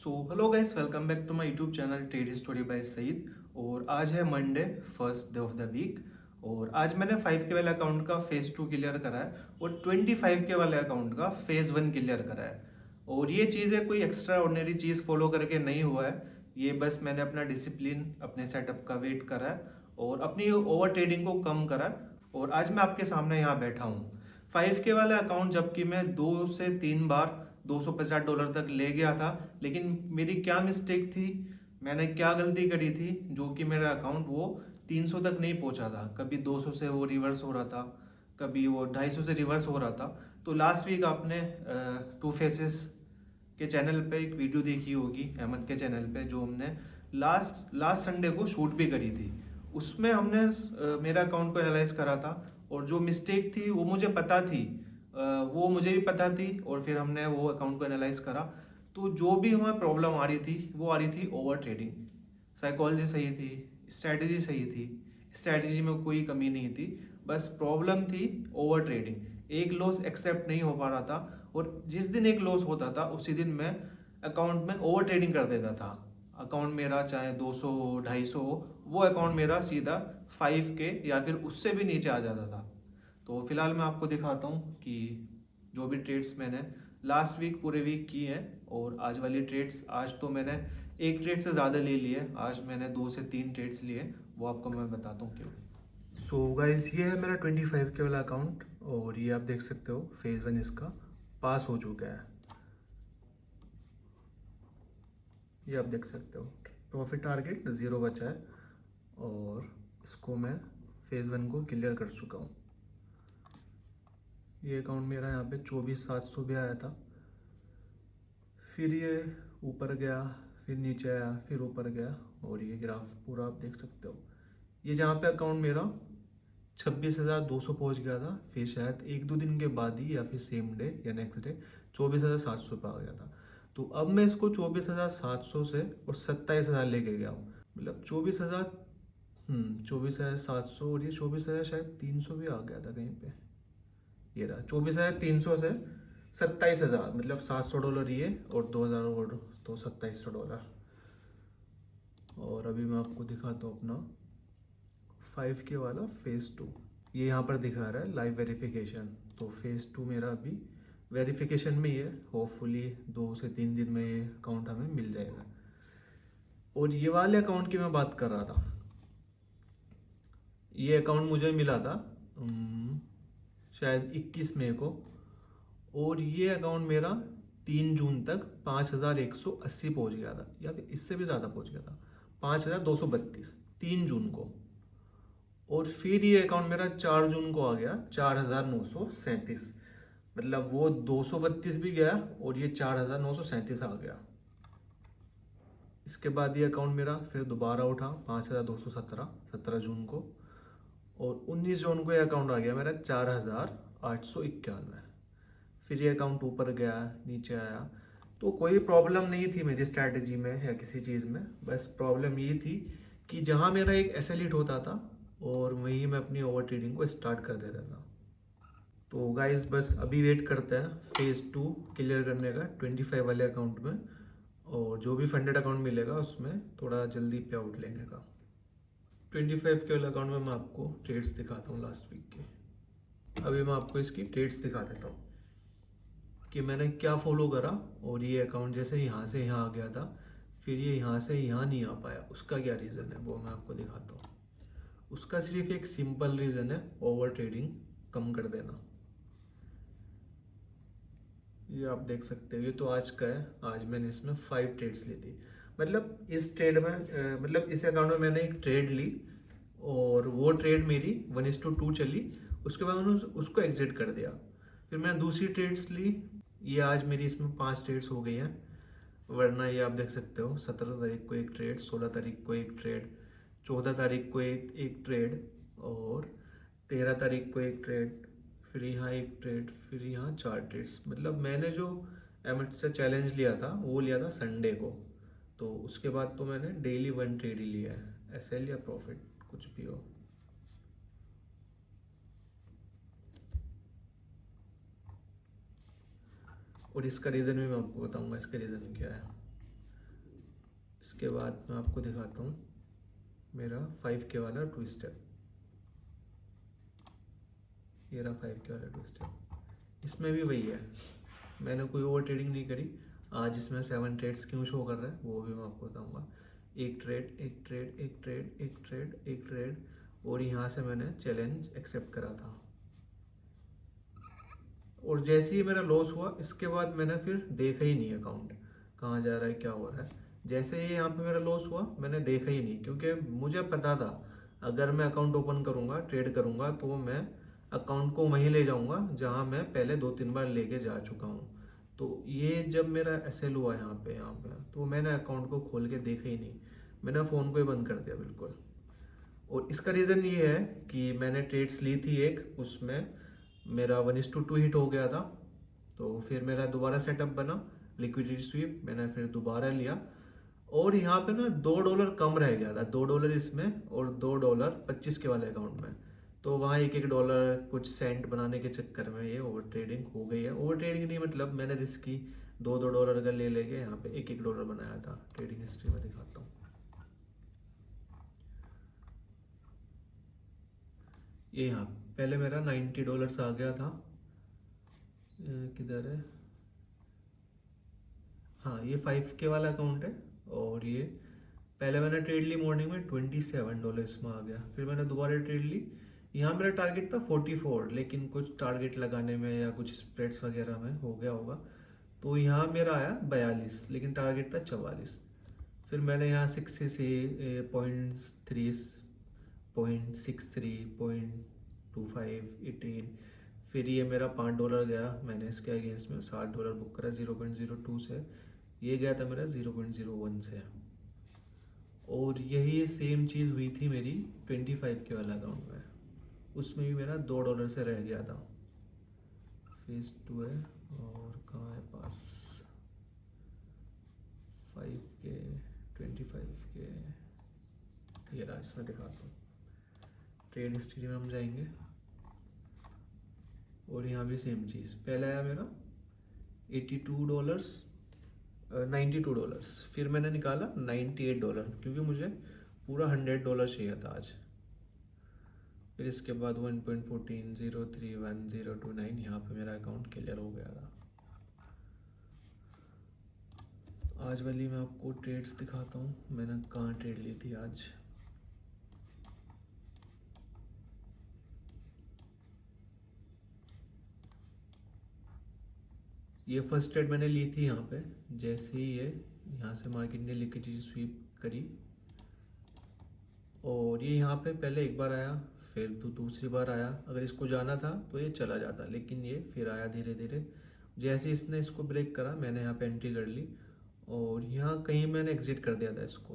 Hello guys, welcome back to my YouTube channel trade story by Saeed. और आज है Monday, first day of the week. और आज मैंने 5K वाले अकाउंट का फेज़ 2 क्लियर करा है और 25K वाले अकाउंट का फेज़ 1 क्लियर करा है। और ये चीज़ें कोई एक्स्ट्रा ऑर्डिनरी चीज़ फॉलो करके नहीं हुआ है, ये बस मैंने अपना डिसिप्लिन, अपने सेटअप का वेट करा है और अपनी ओवर ट्रेडिंग को कम करा है। और आज मैं आपके सामने यहाँ बैठा हूँ। 5K वाला अकाउंट जबकि मैं 2 से 3 बार $250 तक ले गया था, लेकिन मेरी क्या मिस्टेक थी, मैंने क्या गलती करी थी जो कि मेरा अकाउंट वो 300 तक नहीं पहुंचा था। कभी 200 से वो रिवर्स हो रहा था, कभी वो 250 से रिवर्स हो रहा था। तो लास्ट वीक आपने टू फेसेस के चैनल पे एक वीडियो देखी होगी, अहमद के चैनल पे, जो हमने लास्ट लास्ट संडे को शूट भी करी थी। उसमें हमने मेरा अकाउंट को एनालाइज करा था और जो मिस्टेक थी वो मुझे पता थी, वो मुझे भी पता थी। और फिर हमने वो अकाउंट को एनालाइज करा, तो जो भी हमें प्रॉब्लम आ रही थी वो आ रही थी ओवर ट्रेडिंग। साइकोलॉजी सही थी, स्ट्रैटेजी सही थी, स्ट्रैटेजी में कोई कमी नहीं थी, बस प्रॉब्लम थी ओवर ट्रेडिंग। एक लॉस एक्सेप्ट नहीं हो पा रहा था और जिस दिन एक लॉस होता था उसी दिन मैं अकाउंट में ओवर ट्रेडिंग कर देता था। अकाउंट मेरा चाहे 200 हो, 250 हो, वो अकाउंट मेरा सीधा 5K या फिर उससे भी नीचे आ जाता था। तो फिलहाल मैं आपको दिखाता हूँ कि जो भी ट्रेड्स मैंने लास्ट वीक पूरे वीक की हैं और आज वाली ट्रेड्स, आज तो मैंने एक ट्रेड से ज़्यादा ले लिए, आज मैंने 2 से 3 ट्रेड्स लिए, वो आपको मैं बताता हूँ क्यों। सो गाइज, ये है मेरा 25K वाला अकाउंट और ये आप देख सकते हो फेज़ 1 इसका पास हो चुका है। ये आप देख सकते हो प्रॉफिट टारगेट 0 बचा है और इसको मैं फेज़ 1 को क्लियर कर चुका हूँ। ये अकाउंट मेरा यहाँ पे 24,700 भी आया था, फिर ये ऊपर गया, फिर नीचे आया, फिर ऊपर गया और ये ग्राफ पूरा आप देख सकते हो। ये जहाँ पे अकाउंट मेरा 26,200 पहुँच गया था, फिर शायद 1-2 दिन के बाद ही या फिर सेम डे या नेक्स्ट डे 24,700 पे आ गया था। तो अब मैं इसको 24,700 से और 27,000 लेके गया हूँ, मतलब 24,700 और ये 24,000 शायद 300 भी आ गया था कहीं पे। ये रहा 24,300 से 27,000, मतलब $700 ये और 2,000 और तो $2,700। और अभी मैं आपको दिखाता हूँ अपना 5K वाला फेज़ 2। ये यहाँ पर दिखा रहा है लाइव वेरिफिकेशन, तो फेज़ 2 मेरा अभी वेरिफिकेशन में ही है। होपफुली 2 से 3 दिन में ये अकाउंट हमें मिल जाएगा। और ये वाले अकाउंट की मैं बात कर रहा था, ये अकाउंट मुझे मिला था शायद 21 मई को, और ये अकाउंट मेरा 3 जून तक 5,180 पहुंच गया था, या फिर इससे भी ज़्यादा पहुंच गया था, 5,232 3 जून को। और फिर ये अकाउंट मेरा 4 जून को आ गया 4,937, मतलब वो 232 भी गया और ये 4,937 आ गया। इसके बाद ये अकाउंट मेरा फिर दोबारा उठा 5,217 17 जून को, और 19 जून को ये अकाउंट आ गया मेरा 4,891। फिर ये अकाउंट ऊपर गया, नीचे आया। तो कोई प्रॉब्लम नहीं थी मेरी स्ट्रैटेजी में या किसी चीज़ में, बस प्रॉब्लम ये थी कि जहाँ मेरा एक एसएल हिट होता था और वहीं मैं अपनी ओवर ट्रेडिंग को स्टार्ट कर देता था। तो गाइस, बस अभी वेट करते हैं फेज़ 2 क्लियर करने का 25 वाले अकाउंट में, और जो भी फंडेड अकाउंट मिलेगा उसमें थोड़ा जल्दी पे आउट लेने का। 25 के वाले अकाउंट में मैं आपको ट्रेड्स दिखाता हूँ लास्ट वीक के। अभी मैं आपको इसकी ट्रेड्स दिखा देता हूँ कि मैंने क्या फॉलो करा। और ये अकाउंट जैसे यहाँ से यहाँ आ गया था, फिर ये यहाँ से यहाँ नहीं आ पाया, उसका क्या रीज़न है वो मैं आपको दिखाता हूँ। उसका सिर्फ एक सिंपल रीज़न है, ओवर ट्रेडिंग कम कर देना। ये आप देख सकते हो, ये तो आज का है, आज मैंने इसमें 5 ट्रेड्स ली थी। मतलब इस ट्रेड में मतलब इस अकाउंट में मैंने एक ट्रेड ली और वो ट्रेड मेरी 1:2 चली, उसके बाद मैंने उसको एग्जिट कर दिया। फिर मैंने दूसरी ट्रेड्स ली, ये आज मेरी इसमें 5 ट्रेड्स हो गई हैं। वरना ये आप देख सकते हो 17 तारीख को एक ट्रेड, 16 तारीख को एक ट्रेड, 14 तारीख को एक एक ट्रेड, और 13 तारीख को एक ट्रेड, फिर यहाँ एक ट्रेड, फिर यहाँ 4 ट्रेड्स। मतलब मैंने जो एमएट से चैलेंज लिया था वो लिया था संडे को, तो उसके बाद तो मैंने डेली 1 ट्रेड ही लिया है, एसएल या प्रॉफिट कुछ भी हो। और इसका रीज़न भी मैं आपको बताऊंगा, इसका रीज़न क्या है। इसके बाद मैं आपको दिखाता हूँ मेरा 5K वाला टू स्टेप। ये रहा 5K वाला टू स्टेप। इसमें भी वही है, मैंने कोई ओवर ट्रेडिंग नहीं करी। आज इसमें 7 ट्रेड्स क्यों शो कर रहा है वो भी मैं आपको बताऊंगा। एक ट्रेड, एक ट्रेड, एक ट्रेड, एक ट्रेड, एक ट्रेड, और यहाँ से मैंने चैलेंज एक्सेप्ट करा था। और जैसे ही मेरा लॉस हुआ इसके बाद मैंने फिर देखा ही नहीं अकाउंट कहाँ जा रहा है, क्या हो रहा है। जैसे ही यहाँ पे मेरा लॉस हुआ मैंने देखा ही नहीं, क्योंकि मुझे पता था अगर मैं अकाउंट ओपन करूँगा, ट्रेड करूँगा, तो मैं अकाउंट को वहीं ले जाऊँगा जहाँ मैं पहले 2-3 बार लेके जा चुका हूँ। तो ये जब मेरा एसएल हुआ यहाँ पे तो मैंने अकाउंट को खोल के देखा ही नहीं, मैंने फ़ोन को ही बंद कर दिया बिल्कुल। और इसका रीज़न ये है कि मैंने ट्रेड्स ली थी एक, उसमें मेरा 1:2 हिट हो गया था। तो फिर मेरा दोबारा सेटअप बना लिक्विडिटी स्वीप, मैंने फिर दोबारा लिया, और यहाँ पे ना $2 कम रह गया था, $2 इसमें और $2 25 के वाले अकाउंट में। तो वहाँ $1 कुछ सेंट बनाने के चक्कर में ये ओवर ट्रेडिंग हो गई है। ओवर ट्रेडिंग नहीं, मतलब मैंने रिस्की $2 का ले लेके यहाँ पे $1 बनाया था। ट्रेडिंग हिस्ट्री में दिखाता हूँ। ये यहाँ पहले मेरा $90 आ गया था। किधर है, हाँ ये 5K वाला अकाउंट है। और ये पहले मैंने ट्रेड ली मॉर्निंग में, $27 में आ गया। फिर मैंने दोबारा ट्रेड ली, यहाँ मेरा टारगेट था 44, लेकिन कुछ टारगेट लगाने में या कुछ स्प्रेड्स वगैरह में हो गया होगा, तो यहाँ मेरा आया 42, लेकिन टारगेट था 44। फिर मैंने यहाँ 60 से 0.3, 0.63, 0.25, 18, फिर ये मेरा $5 गया, मैंने इसके अगेंस्ट में $60 बुक करा 0.02 से। ये गया था मेरा 0.01 से। और यही सेम चीज़ हुई थी मेरी 25K वाला अकाउंट में, उसमें भी मेरा $2 से रह गया था। फेज 2 है, और कहाँ है पास 5K, 25K, ये रहा, इसमें दिखाता हूँ। ट्रेड हिस्ट्री में हम जाएंगे, और यहाँ भी सेम चीज़, पहले आया मेरा $82, $92, फिर मैंने निकाला $98, क्योंकि मुझे पूरा $100 चाहिए था आज। फिर इसके बाद 1.14, 031, 029, यहाँ पे मेरा अकाउंट क्लियर हो गया था। आज वाली मैं आपको ट्रेड्स दिखाता हूँ, मैंने कहाँ ट्रेड ली थी आज। ये फर्स्ट ट्रेड मैंने ली थी यहाँ पे, जैसे ही ये यहाँ से मार्केट ने लिक्विडिटी स्वीप करी, और ये यहाँ पे पहले एक बार आया, फिर दूसरी बार आया। अगर इसको जाना था तो ये चला जाता, लेकिन ये फिर आया धीरे धीरे। जैसे इसने इसको ब्रेक करा, मैंने यहाँ पे एंट्री कर ली, और यहाँ कहीं मैंने एग्जिट कर दिया था इसको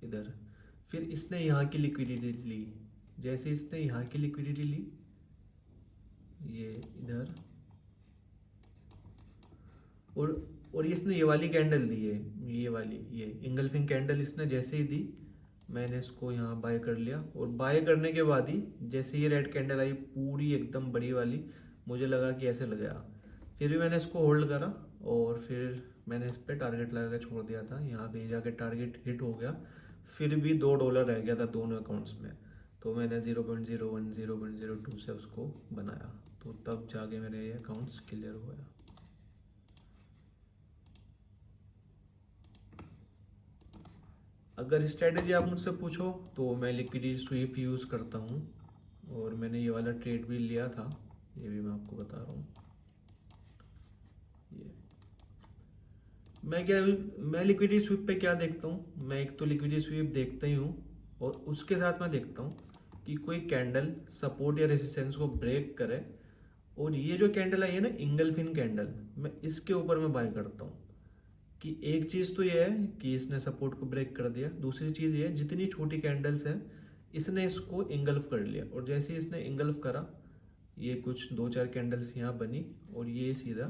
इधर। फिर इसने यहाँ की लिक्विडिटी ली, जैसे इसने यहाँ की लिक्विडिटी ली, ये इधर, और इसने ये वाली कैंडल दी है, ये वाली, ये इंगल्फिंग कैंडल इसने जैसे ही दी, मैंने इसको यहाँ बाय कर लिया। और बाय करने के बाद ही जैसे ये रेड कैंडल आई पूरी एकदम बड़ी वाली, मुझे लगा कि ऐसे लग गया, फिर भी मैंने इसको होल्ड करा, और फिर मैंने इस पर टारगेट लगा के छोड़ दिया था। यहाँ कहीं जाके टारगेट हिट हो गया, फिर भी $2 रह गया था दोनों अकाउंट्स में, तो मैंने 0.01, 0.02 से उसको बनाया, तो तब जाके मेरे ये अकाउंट्स क्लियर हुआ। अगर स्ट्रेटेजी आप मुझसे पूछो तो मैं लिक्विडिटी स्वीप यूज़ करता हूँ, और मैंने ये वाला ट्रेड भी लिया था, ये भी मैं आपको बता रहा हूँ। ये मैं लिक्विडिटी स्वीप पे क्या देखता हूँ, मैं एक तो लिक्विडिटी स्वीप देखता ही हूँ, और उसके साथ मैं देखता हूँ कि कोई कैंडल सपोर्ट या रेजिस्टेंस को ब्रेक करे, और ये जो कैंडल आई है ना इंगल्फिन कैंडल, मैं इसके ऊपर मैं बाय करता हूँ। कि एक चीज़ तो ये है कि इसने सपोर्ट को ब्रेक कर दिया, दूसरी चीज़ ये जितनी छोटी कैंडल्स हैं इसने इसको इंगल्फ कर लिया, और जैसे इसने इंगल्फ करा, ये कुछ 2-4 कैंडल्स यहाँ बनी, और ये सीधा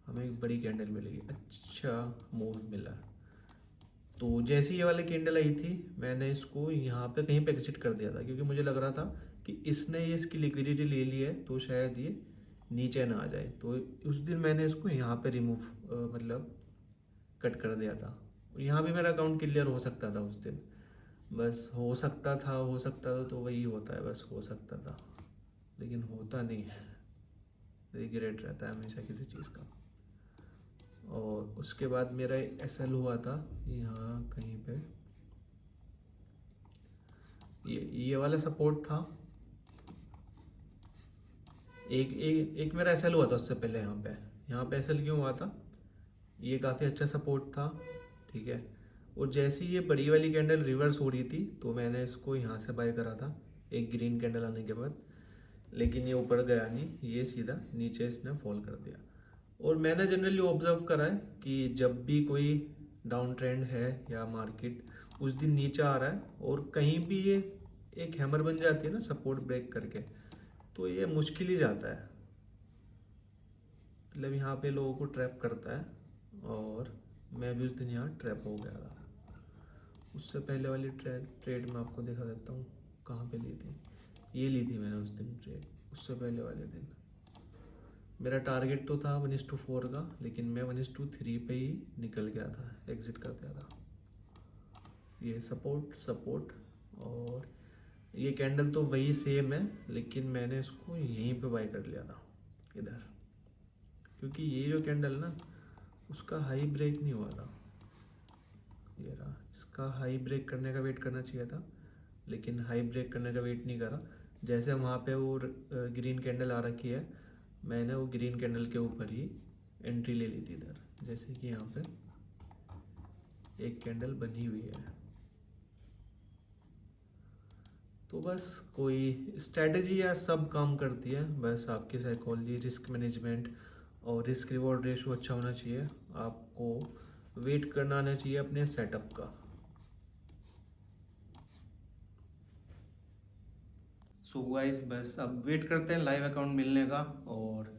हमें एक बड़ी कैंडल मिलेगी, अच्छा मूव मिला। तो जैसे ये वाली कैंडल आई थी, मैंने इसको यहाँ पे कहीं पे एग्जिट कर दिया था, क्योंकि मुझे लग रहा था कि इसने ये इसकी लिक्विडिटी ले ली है, तो शायद ये नीचे ना आ जाए। तो उस दिन मैंने इसको यहाँ पे रिमूव मतलब कट कर दिया था। यहाँ भी मेरा अकाउंट क्लियर हो सकता था उस दिन, बस हो सकता था तो वही होता है, बस हो सकता था, लेकिन होता नहीं है। रिग्रेट रहता है हमेशा किसी चीज़ का। और उसके बाद मेरा SL हुआ था यहाँ कहीं पे, ये वाला सपोर्ट था। एक मेरा SL हुआ था उससे पहले यहाँ पे SL क्यों हुआ था, ये काफ़ी अच्छा सपोर्ट था, ठीक है। और जैसे ही ये बड़ी वाली कैंडल रिवर्स हो रही थी तो मैंने इसको यहाँ से बाय करा था एक ग्रीन कैंडल आने के बाद, लेकिन ये ऊपर गया नहीं, ये सीधा नीचे इसने फॉल कर दिया। और मैंने जनरली ऑब्जर्व करा है कि जब भी कोई डाउन ट्रेंड है या मार्केट उस दिन नीचे आ रहा है और कहीं भी ये एक हैमर बन जाती है ना सपोर्ट ब्रेक करके, तो ये मुश्किल ही जाता है, मतलब यहाँ पे लोगों को ट्रैप करता है। और मैं भी उस दिन यहाँ ट्रैप हो गया था। उससे पहले वाली ट्रेड मैं आपको दिखा देता हूँ कहाँ पे ली थी। ये ली थी मैंने उस दिन ट्रेड, उससे पहले वाले दिन। मेरा टारगेट तो था 1:4 का, लेकिन मैं 1:3 पे ही निकल गया था, एग्जिट कर दिया था। ये सपोर्ट और ये कैंडल तो वही सेम है, लेकिन मैंने इसको यहीं पे बाय कर लिया था इधर, क्योंकि ये जो कैंडल ना उसका हाई ब्रेक नहीं हुआ था। ये रहा, इसका हाई ब्रेक करने का वेट करना चाहिए था, लेकिन हाई ब्रेक करने का वेट नहीं करा। जैसे वहाँ पे वो ग्रीन कैंडल आ रखी है, मैंने वो ग्रीन कैंडल के ऊपर ही एंट्री ले ली थी इधर। जैसे कि यहाँ पे एक कैंडल बनी हुई है, तो बस कोई स्ट्रैटेजी या सब काम करती है, बस आपकी साइकोलॉजी, रिस्क मैनेजमेंट और रिस्क रिवॉर्ड रेशो अच्छा होना चाहिए। आपको वेट करना आना चाहिए अपने सेटअप का। सो गाइस बस अब वेट करते हैं लाइव अकाउंट मिलने का। और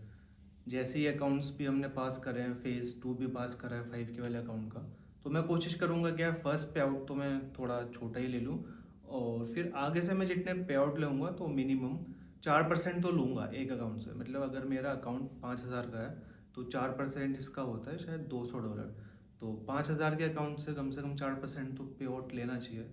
जैसे ही अकाउंट्स भी हमने पास करे हैं, फेज़ 2 भी पास करा है 5K वाले अकाउंट का, तो मैं कोशिश करूँगा कि यार फर्स्ट पे आउट तो मैं थोड़ा छोटा ही ले लूँ, और फिर आगे से मैं जितने पे आउट लूँगा तो मिनिमम 4% तो लूँगा एक अकाउंट से। मतलब अगर मेरा अकाउंट 5,000 का है तो 4% इसका होता है शायद $200। तो 5,000 के अकाउंट से कम 4% तो पे आउट लेना चाहिए।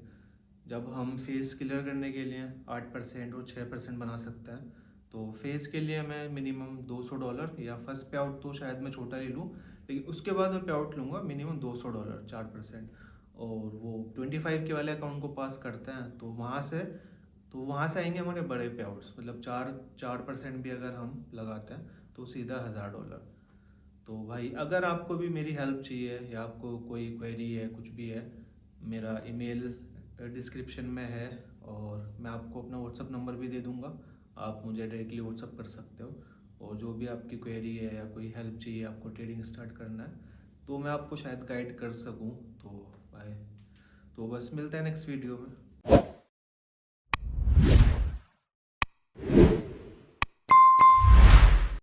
जब हम फेस क्लियर करने के लिए 8% और 6% बना सकते हैं, तो फेस के लिए मैं मिनिमम $200 या फर्स्ट पे आउट तो शायद मैं छोटा ले लूँ, लेकिन उसके बाद मैं पे आउट लूँगा मिनिमम $200 4%। और वो 25 के वाले अकाउंट को पास करते हैं तो वहाँ से आएंगे हमारे बड़े पे आउट्स। मतलब 4% भी अगर हम लगाते हैं तो सीधा $1,000। तो भाई अगर आपको भी मेरी हेल्प चाहिए या आपको कोई क्वेरी है, कुछ भी है, मेरा ईमेल डिस्क्रिप्शन में है, और मैं आपको अपना व्हाट्सअप नंबर भी दे दूँगा, आप मुझे डायरेक्टली व्हाट्सअप कर सकते हो। और जो भी आपकी क्वेरी है या कोई हेल्प चाहिए, आपको ट्रेडिंग स्टार्ट करना है, तो मैं आपको शायद गाइड कर सकूँ। तो भाई तो बस मिलते हैं नेक्स्ट वीडियो में।